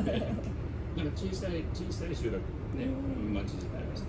小さい集落ね、町自体ですね。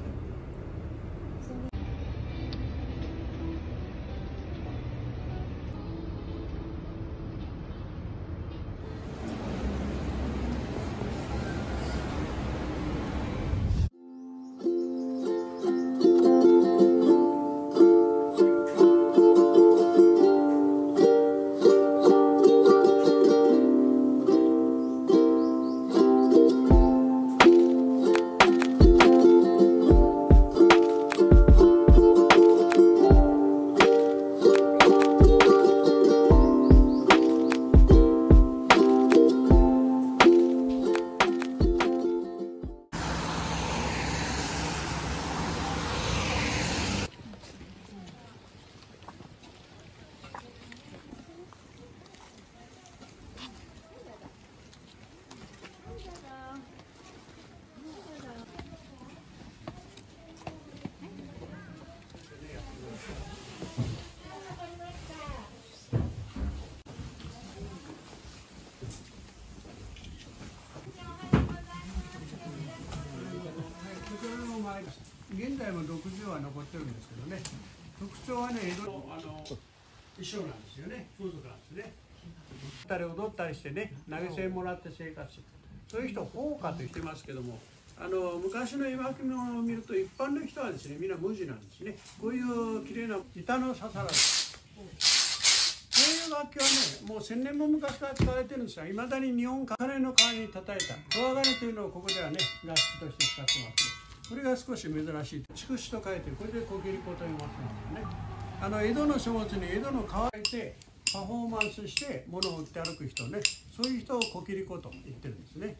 現在も60は残ってるんですけどね、特徴はね、江戸の衣装なんですよね、風俗なんですね。歌ったり踊ったりしてね、投げ銭もらって生活する、そういう人を放火と言ってますけども、昔の絵巻物を見ると、一般の人はですね、みんな無地なんですね。こういう綺麗な板のささらです。こういう楽器はね、もう1000年も昔から使われてるんですが、いまだに日本鐘の代わりに叩いた小鋼というのをここではね、楽器として使ってます。これが少し珍しい。筑紫と書いて、これでコケリコと言いますのでね。江戸の書物に江戸の川へてパフォーマンスして物を売って歩く人ね、そういう人をコケリコと言ってるんですね。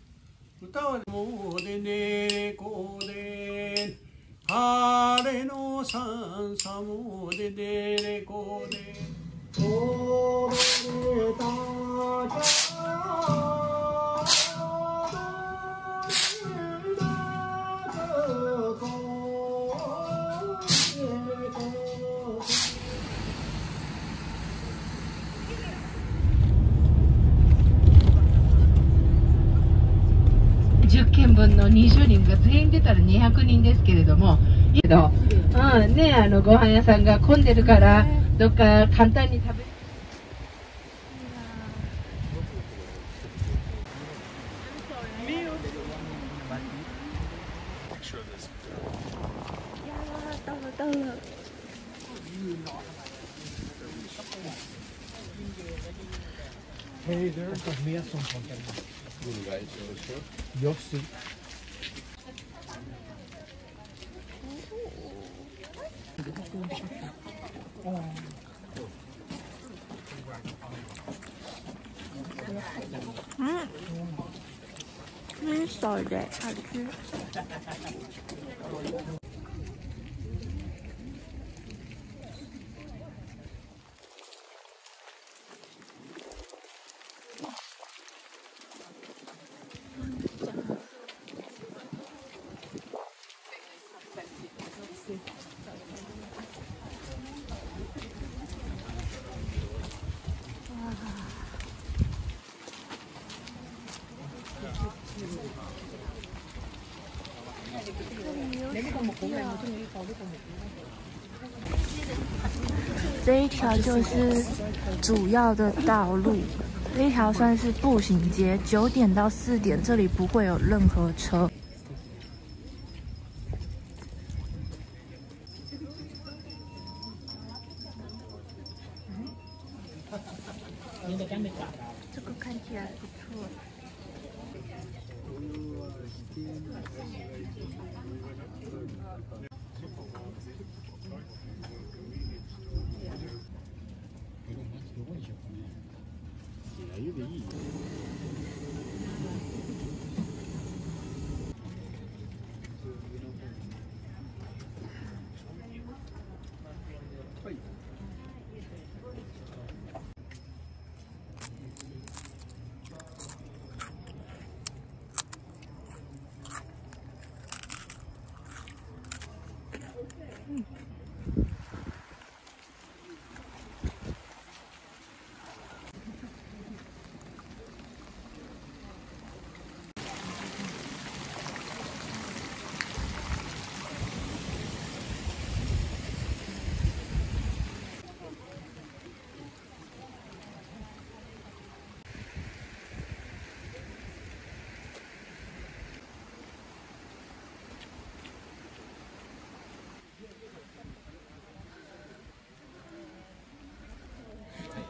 歌はもうでねこで晴れのさんさもででれこでおれたか10件分の20人が全員出たら200人ですけれども、けど、ね、ご飯屋さんが混んでるから、どっか簡単に食べる。Hey there, toch meer soms van kennen. Jossie. Mấy sòi đẹp thật chứ.这一条就是主要的道路，这一条算是步行街。9点到4点，这里不会有任何车。这个看起来不错。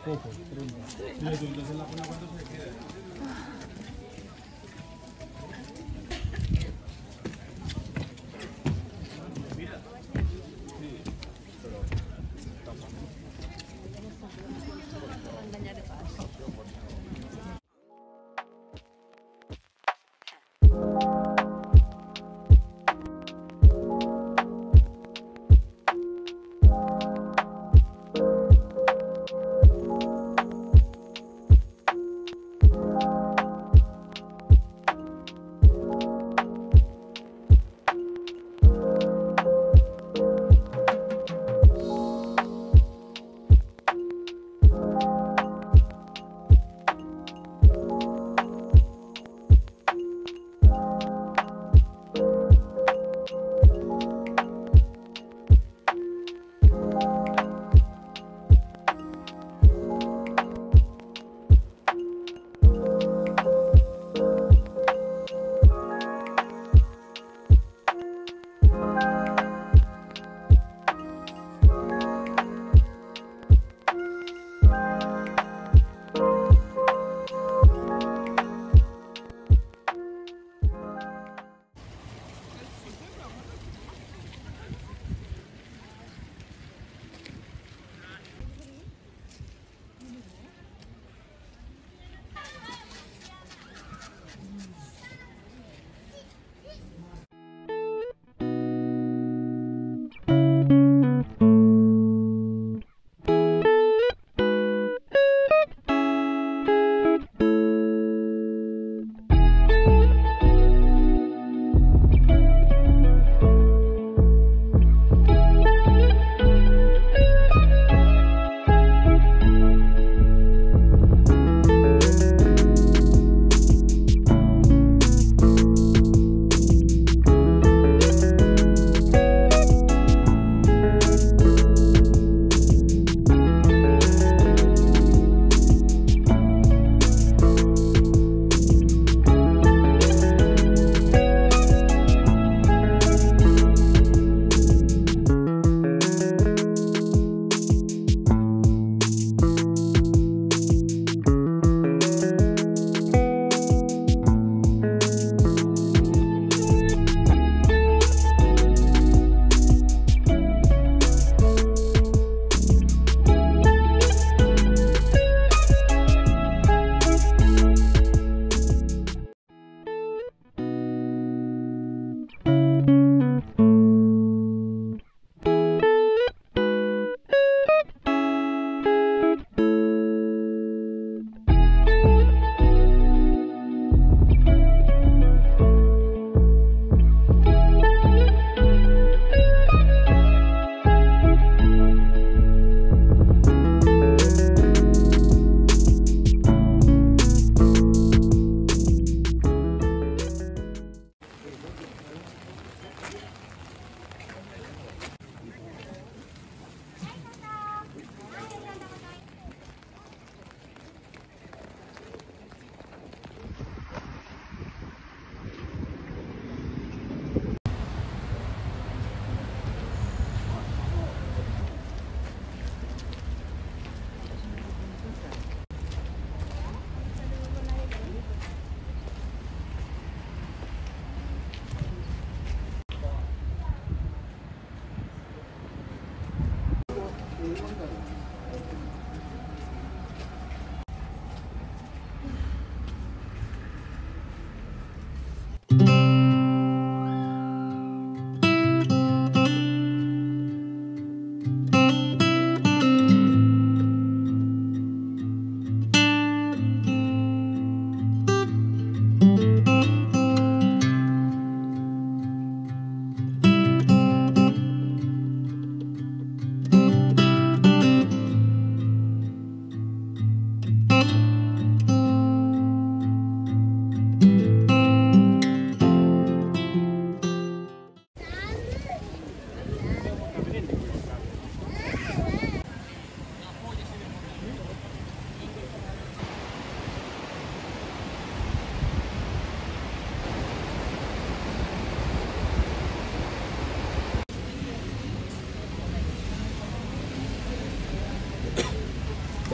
Poco, 30. Entonces la pone cuando se quede.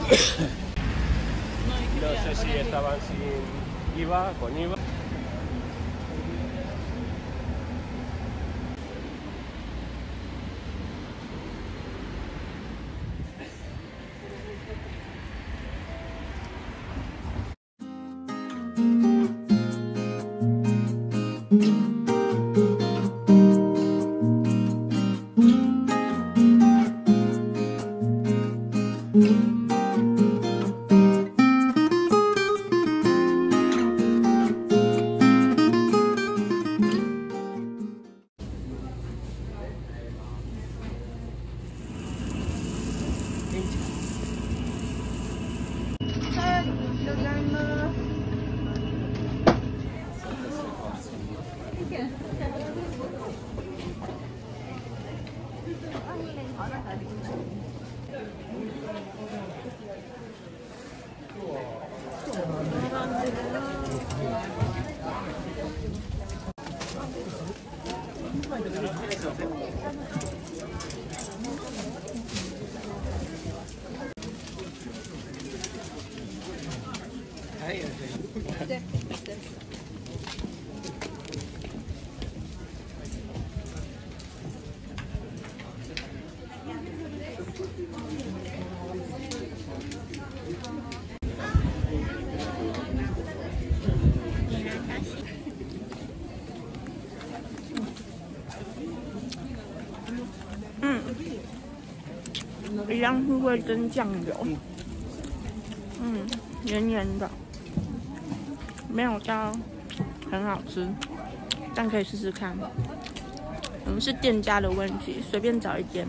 No sé si estaban sin IVA, con IVA.一样是味增酱油，黏黏的，没有到很好吃，但可以试试看。是店家的问题，随便找一间。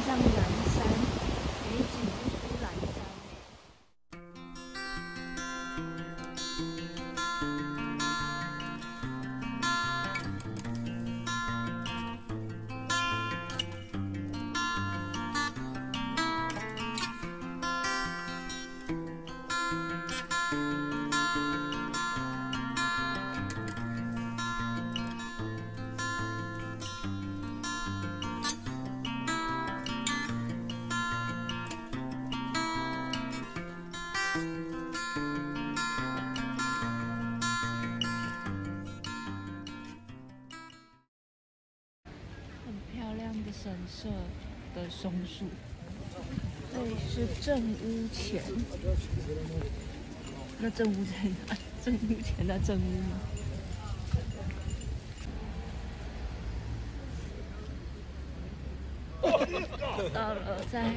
像蓝山，美景不输蓝山。神社的松树，这里是正屋前。那正屋在哪？正屋前的正屋吗？到了，在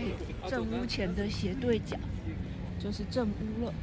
正屋前的斜对角，就是正屋了。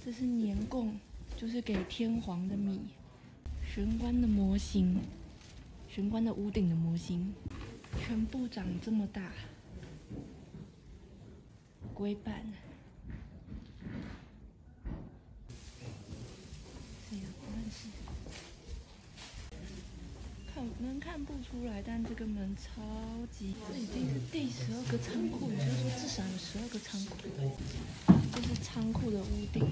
这是年贡，就是给天皇的米。玄关的模型，玄关的屋顶的模型，全部长这么大，龟板。谁啊？不认识。看不出来，但这个门超级，这已经是第12个仓库，也就是说至少有12个仓库。这是仓库的屋顶。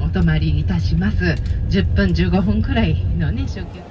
お泊まりいたします。10分15分くらいのね食事。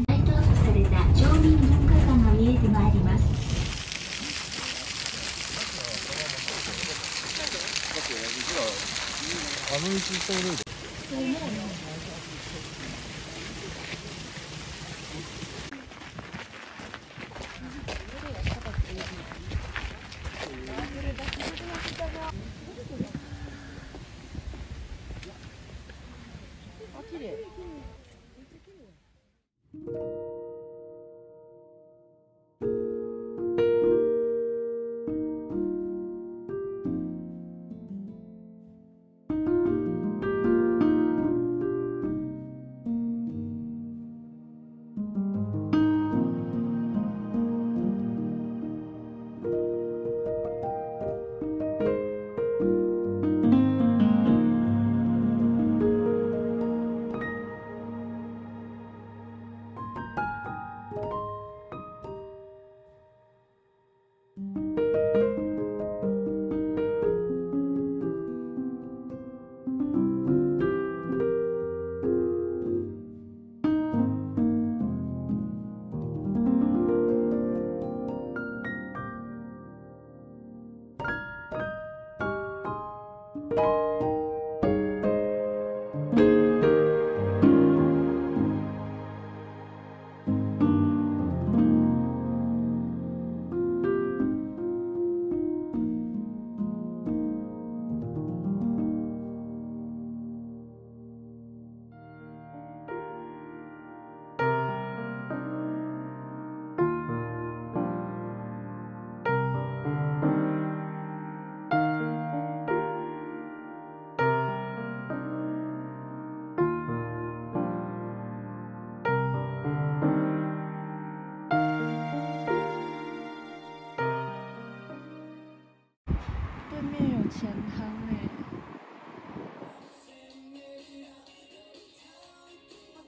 ライトアップされた町民文化館が見えてまいります。对面有钱汤哎。ま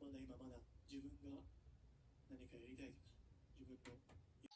だ今まだ自分が何かやりたいとか自分の